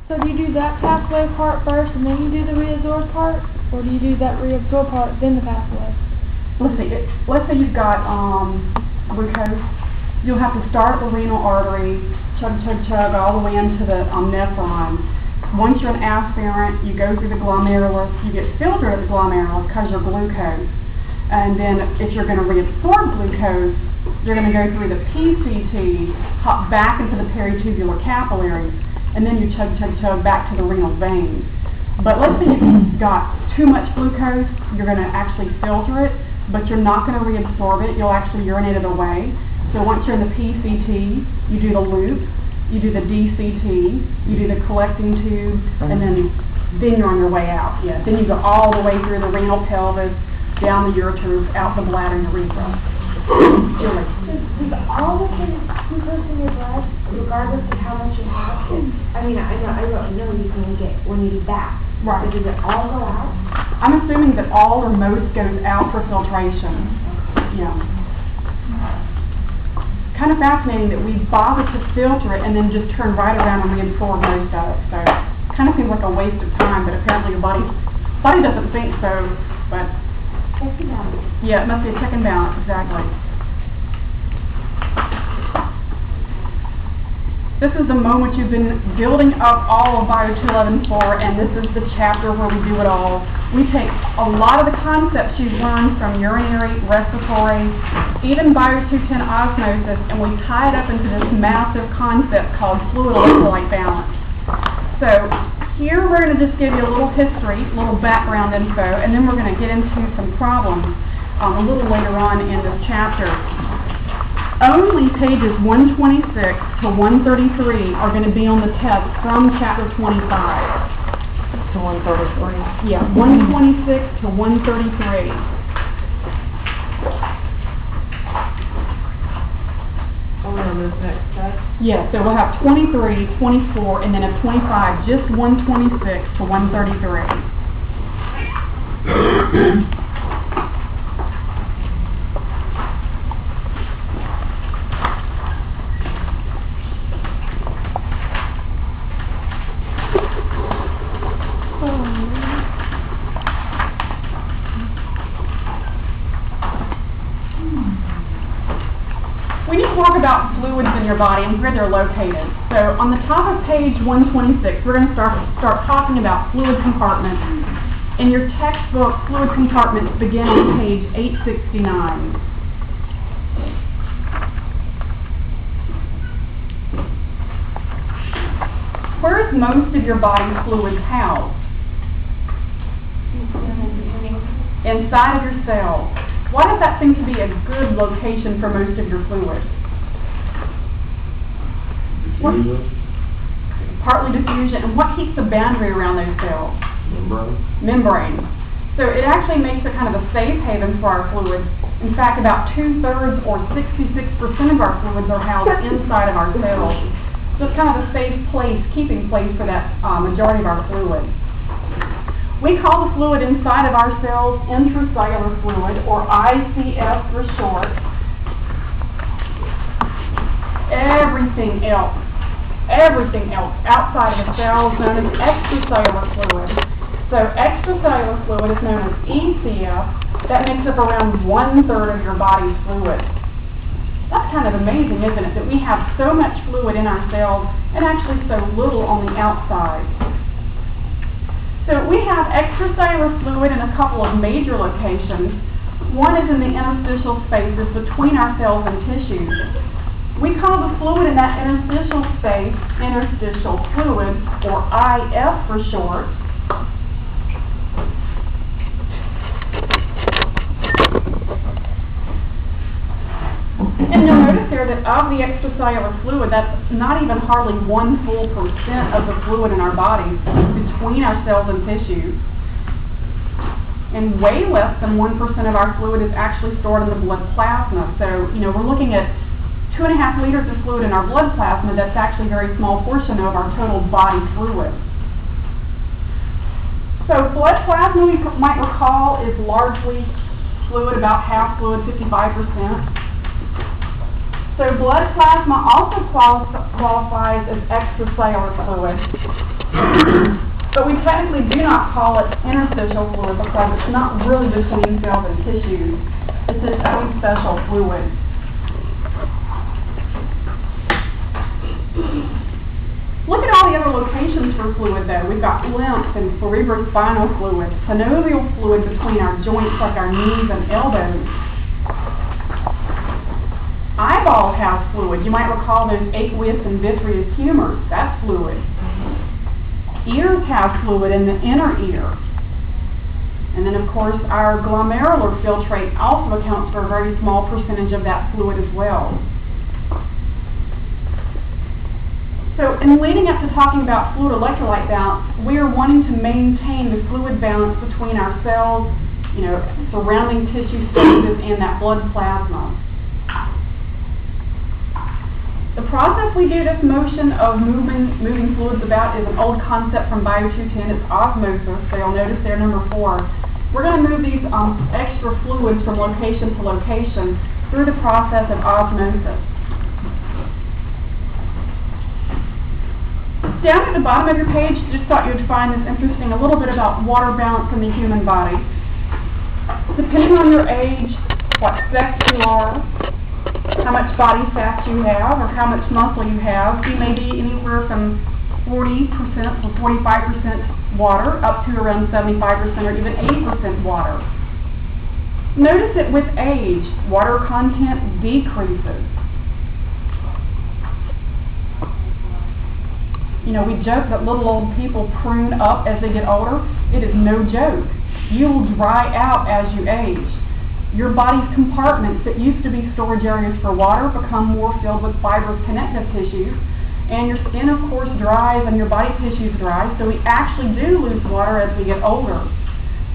So do you do that pathway part first and then you do the reabsorb part? Or do you do that reabsorb part, then the pathway? Let's say you've got glucose. You'll have to start at the renal artery, chug, chug, chug, all the way into the nephron. Once you're an afferent, you go through the glomerulus, you get filtered at the glomerulus because you're glucose. And then if you're going to reabsorb glucose, you're going to go through the PCT, hop back into the peritubular capillaries, and then you chug, chug, chug back to the renal veins. But let's say you've got too much glucose, you're going to actually filter it, but you're not going to reabsorb it, you'll actually urinate it away. So once you're in the PCT, you do the loop, you do the DCT, you do the collecting tube, and then you're on your way out. Yeah. Then you go all the way through the renal pelvis, down the ureters, out the bladder, urethra. Does all the glucose in your blood, regardless of how much you have, I mean, I don't know you can get when you do that. Right. But does it all go out? I'm assuming that all or most goes out for filtration. Yeah. Kind of fascinating that we bother to filter it and then just turn right around and reabsorb most of it. So it kind of seems like a waste of time, but apparently your body doesn't think so. But Check and balance. yeah, it must be a check and balance, exactly. This is the moment you've been building up all of Bio 211 for, and this is the chapter where we do it all. We take a lot of the concepts you've learned from urinary, respiratory, even Bio 210 osmosis, and we tie it up into this massive concept called fluid electrolyte balance. So here we're going to just give you a little history, a little background info, and then we're going to get into some problems a little later on in this chapter. Only pages 126 to 133 are going to be on the test from chapter 25. To 133? Yeah, 126 to 133. Oh, we're on this next test? Yeah, so we'll have 23, 24, and then at 25, just 126 to 133. Talk about fluids in your body and where they're located. So on the top of page 126, we're going to start talking about fluid compartments. In your textbook, fluid compartments begin on page 869. Where is most of your body's fluids housed? Inside of your cells. Why does that seem to be a good location for most of your fluids? Partly diffusion. And what keeps the boundary around those cells? Membrane. So it actually makes it kind of a safe haven for our fluids. In fact, about 2/3 or 66% of our fluids are housed inside of our cells. So it's kind of a safe place, keeping place for that majority of our fluids. We call the fluid inside of our cells intracellular fluid, or ICF for short. Everything else outside of the cell is known as extracellular fluid. So extracellular fluid is known as ECF. That makes up around 1/3 of your body's fluid. That's kind of amazing, isn't it, that we have so much fluid in our cells and actually so little on the outside. So we have extracellular fluid in a couple of major locations. One is in the interstitial spaces between our cells and tissues. We call the fluid in that interstitial space interstitial fluid, or IF for short. And you'll notice there that of the extracellular fluid, that's not even hardly 1% of the fluid in our bodies between our cells and tissues. And way less than 1% of our fluid is actually stored in the blood plasma. So, we're looking at 2.5 liters of fluid in our blood plasma. That's actually a very small portion of our total body fluid. So blood plasma, you might recall, is largely fluid, about half fluid, 55%. So blood plasma also qualifies as extracellular fluid. But we technically do not call it interstitial fluid because it's not really between cells and tissues. It's its own special fluid. Look at all the other locations for fluid though. We've got lymph and cerebrospinal fluid, synovial fluid between our joints like our knees and elbows. Eyeball has fluid. You might recall those aqueous and vitreous humors. That's fluid. Ears have fluid in the inner ear. And then of course our glomerular filtrate also accounts for a very small percentage of that fluid as well. So in leading up to talking about fluid electrolyte balance, we are wanting to maintain the fluid balance between our cells, surrounding tissue stages and that blood plasma. The process we do this motion of moving fluids about is an old concept from Bio 210. It's osmosis, so you'll notice there number 4. We're going to move these extra fluids from location to location through the process of osmosis. Down at the bottom of your page, just thought you'd find this interesting, a little bit about water balance in the human body. Depending on your age, what sex you are, how much body fat you have, or how much muscle you have, you may be anywhere from 40% to 45% water up to around 75% or even 80% water. Notice that with age, water content decreases. We joke that little old people prune up as they get older. It is no joke. You will dry out as you age. Your body's compartments that used to be storage areas for water become more filled with fibrous connective tissues, and your skin of course dries and your body tissues dry, so we actually do lose water as we get older.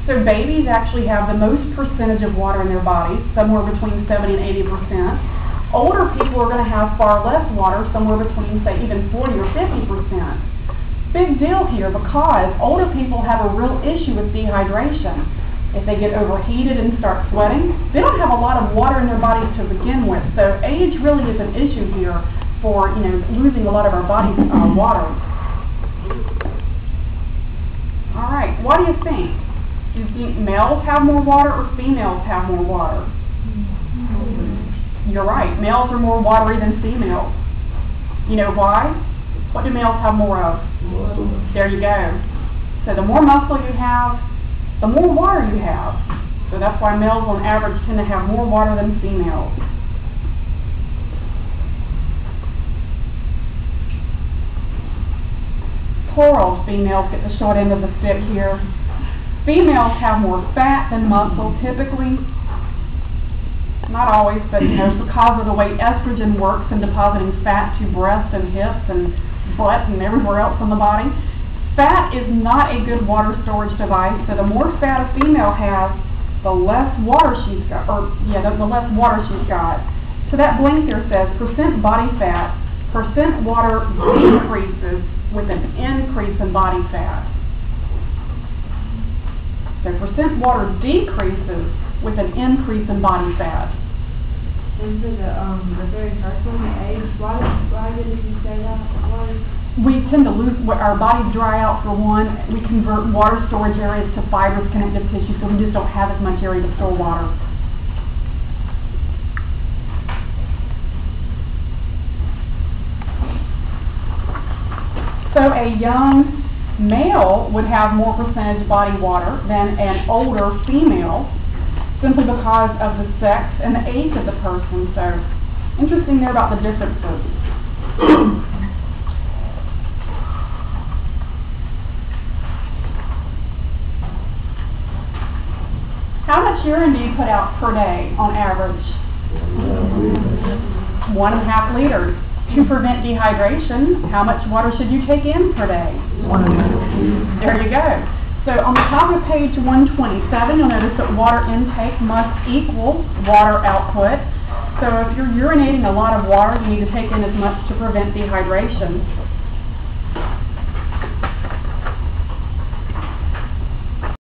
So babies actually have the most percentage of water in their bodies, somewhere between 70 and 80%. Older people are going to have far less water, somewhere between, say, even 40 or 50%. Big deal here because older people have a real issue with dehydration. If they get overheated and start sweating, they don't have a lot of water in their bodies to begin with. So age really is an issue here for, losing a lot of our body's water. All right, what do you think? Do you think males have more water or females have more water? You're right, males are more watery than females. You know why? What do males have more of? Muscle. There you go. So the more muscle you have, the more water you have. So that's why males on average tend to have more water than females. Plural, females get the short end of the stick here. Females have more fat than muscle typically. Not always, but because of the way estrogen works in depositing fat to breast and hips and butt and everywhere else on the body. Fat is not a good water storage device, so the more fat a female has, the less water she's got, the less water she's got. So that blank here says percent body fat, percent water decreases with an increase in body fat. So percent water decreases with an increase in body fat. And for the very first one, the age, why did you say that? We tend to lose, our bodies dry out for one. We convert water storage areas to fibrous connective tissue, so we just don't have as much area to store water. So a young male would have more percentage body water than an older female, simply because of the sex and the age of the person. So, interesting there about the differences. How much urine do you put out per day on average? 1.5 liters. To prevent dehydration, how much water should you take in per day? 1.5. There you go. So on the top of page 127, you'll notice that water intake must equal water output. So if you're urinating a lot of water, you need to take in as much to prevent dehydration.